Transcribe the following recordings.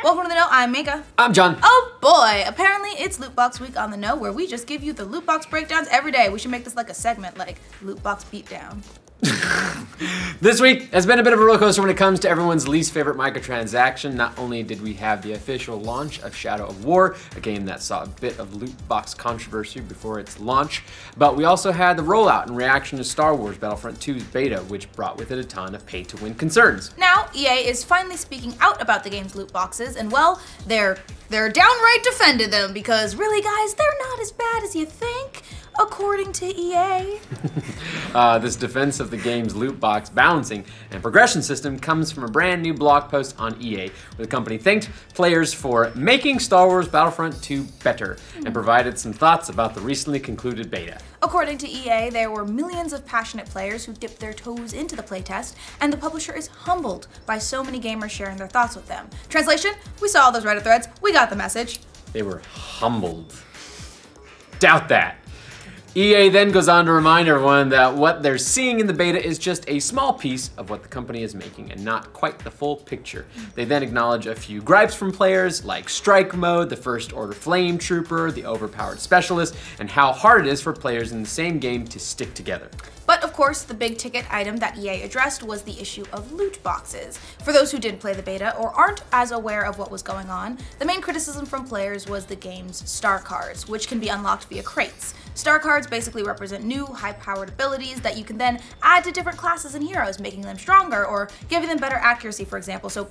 Welcome to The Know, I'm Mica. I'm John. Oh boy, apparently it's Loot Box Week on The Know, where we just give you the loot box breakdowns every day. We should make this like a segment, like Loot Box Beatdown. This week has been a bit of a roller coaster when it comes to everyone's least favorite microtransaction. Not only did we have the official launch of Shadow of War, a game that saw a bit of loot box controversy before its launch, but we also had the rollout in reaction to Star Wars Battlefront 2's beta, which brought with it a ton of pay-to-win concerns. Now, EA is finally speaking out about the game's loot boxes, and well, they're downright defended them, because really guys, they're not as bad as you think, according to EA. This defense of the game's loot box balancing and progression system comes from a brand new blog post on EA, where the company thanked players for making Star Wars Battlefront 2 better and provided some thoughts about the recently concluded beta. According to EA, there were millions of passionate players who dipped their toes into the playtest, and the publisher is humbled by so many gamers sharing their thoughts with them. Translation, we saw all those Reddit threads, we got the message. They were humbled. Doubt that. EA then goes on to remind everyone that what they're seeing in the beta is just a small piece of what the company is making and not quite the full picture. They then acknowledge a few gripes from players like strike mode, the first order flame trooper, the overpowered specialist, and how hard it is for players in the same game to stick together. But of course, the big ticket item that EA addressed was the issue of loot boxes. For those who didn't play the beta or aren't as aware of what was going on, the main criticism from players was the game's star cards, which can be unlocked via crates. Star cards basically represent new, high-powered abilities that you can then add to different classes and heroes, making them stronger or giving them better accuracy, for example, so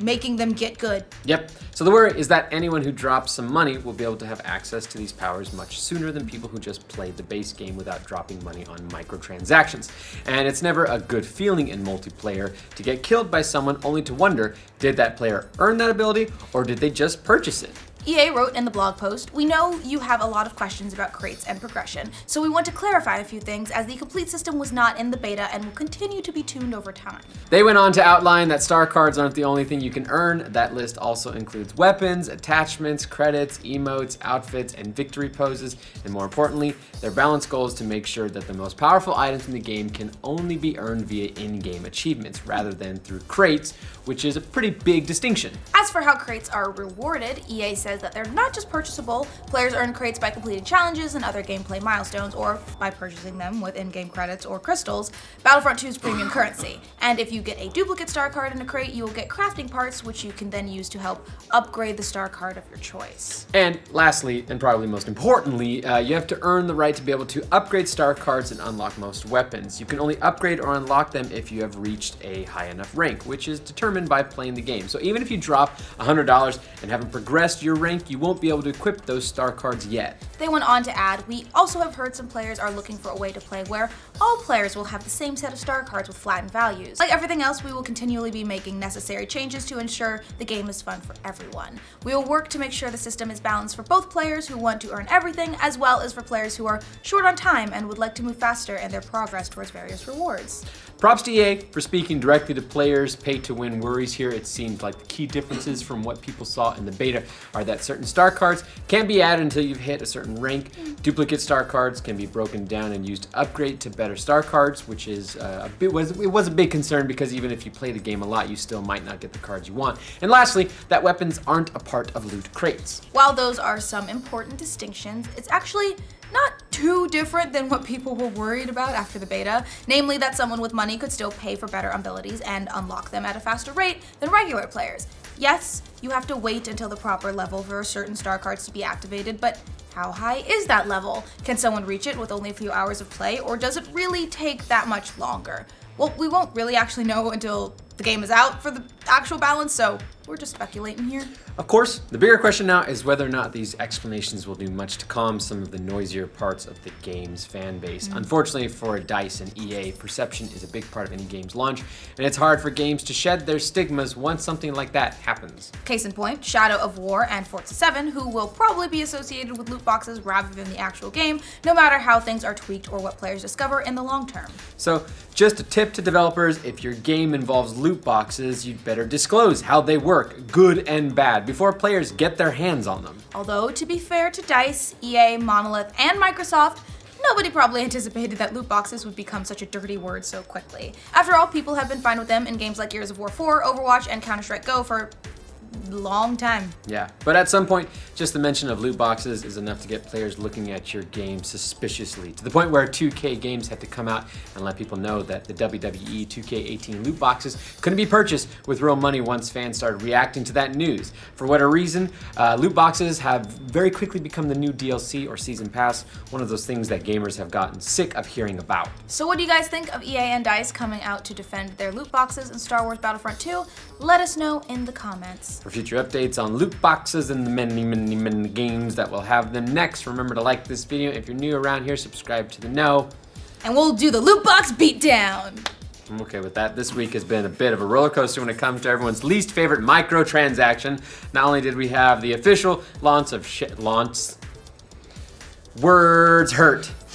making them get good. Yep. So the worry is that anyone who drops some money will be able to have access to these powers much sooner than people who just played the base game without dropping money on microtransactions. And it's never a good feeling in multiplayer to get killed by someone only to wonder, did that player earn that ability or did they just purchase it? EA wrote in the blog post, "We know you have a lot of questions about crates and progression, so we want to clarify a few things as the complete system was not in the beta and will continue to be tuned over time." They went on to outline that star cards aren't the only thing you can earn. That list also includes weapons, attachments, credits, emotes, outfits, and victory poses, and more importantly, their balance goal is to make sure that the most powerful items in the game can only be earned via in-game achievements rather than through crates, which is a pretty big distinction. As for how crates are rewarded, EA says that they're not just purchasable. Players earn crates by completing challenges and other gameplay milestones, or by purchasing them with in-game credits or crystals, Battlefront 2's premium currency. And if you get a duplicate star card in a crate, you will get crafting parts, which you can then use to help upgrade the star card of your choice. And lastly, and probably most importantly, you have to earn the right to be able to upgrade star cards and unlock most weapons. You can only upgrade or unlock them if you have reached a high enough rank, which is determined by playing the game. So even if you drop $100 and haven't progressed your rank, you won't be able to equip those star cards yet. They went on to add, "We also have heard some players are looking for a way to play where all players will have the same set of star cards with flattened values. Like everything else, we will continually be making necessary changes to ensure the game is fun for everyone. We will work to make sure the system is balanced for both players who want to earn everything, as well as for players who are short on time and would like to move faster in their progress towards various rewards." Props to EA for speaking directly to players' pay-to-win worries here. It seems like the key differences from what people saw in the beta are that certain star cards can't be added until you've hit a certain rank. Duplicate star cards can be broken down and used to upgrade to better star cards, which is it was a big concern because even if you play the game a lot, you still might not get the cards you want. And lastly, that weapons aren't a part of loot crates. While those are some important distinctions, it's actually not too different than what people were worried about after the beta, namely that someone with money could still pay for better abilities and unlock them at a faster rate than regular players. Yes, you have to wait until the proper level for certain star cards to be activated, but how high is that level? Can someone reach it with only a few hours of play, or does it really take that much longer? Well, we won't really actually know until the game is out for the actual balance, so we're just speculating here. Of course, the bigger question now is whether or not these explanations will do much to calm some of the noisier parts of the game's fan base. Unfortunately for DICE and EA, perception is a big part of any game's launch, and it's hard for games to shed their stigmas once something like that happens. Case in point, Shadow of War and Forza 7, who will probably be associated with loot boxes rather than the actual game, no matter how things are tweaked or what players discover in the long term. So, just a tip to developers, if your game involves loot boxes, you'd better disclose how they work, good and bad, before players get their hands on them. Although, to be fair to DICE, EA, Monolith, and Microsoft, nobody probably anticipated that loot boxes would become such a dirty word so quickly. After all, people have been fine with them in games like Gears of War 4, Overwatch, and Counter-Strike Go for long time. Yeah, but at some point, just the mention of loot boxes is enough to get players looking at your game suspiciously, to the point where 2K Games had to come out and let people know that the WWE 2K18 loot boxes couldn't be purchased with real money once fans started reacting to that news. For whatever reason, loot boxes have very quickly become the new DLC or season pass, one of those things that gamers have gotten sick of hearing about. So what do you guys think of EA and DICE coming out to defend their loot boxes in Star Wars Battlefront 2? Let us know in the comments. For future updates on loot boxes and the many games that will have them next, remember to like this video. If you're new around here, subscribe to the know. And we'll do the loot box beatdown. I'm okay with that. This week has been a bit of a roller coaster when it comes to everyone's least favorite microtransaction. Not only did we have the official launch of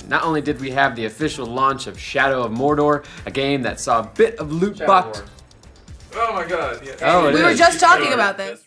Not only did we have the official launch of Shadow of Mordor, a game that saw a bit of loot box. Oh my god. Yeah. Oh, We were just talking about this.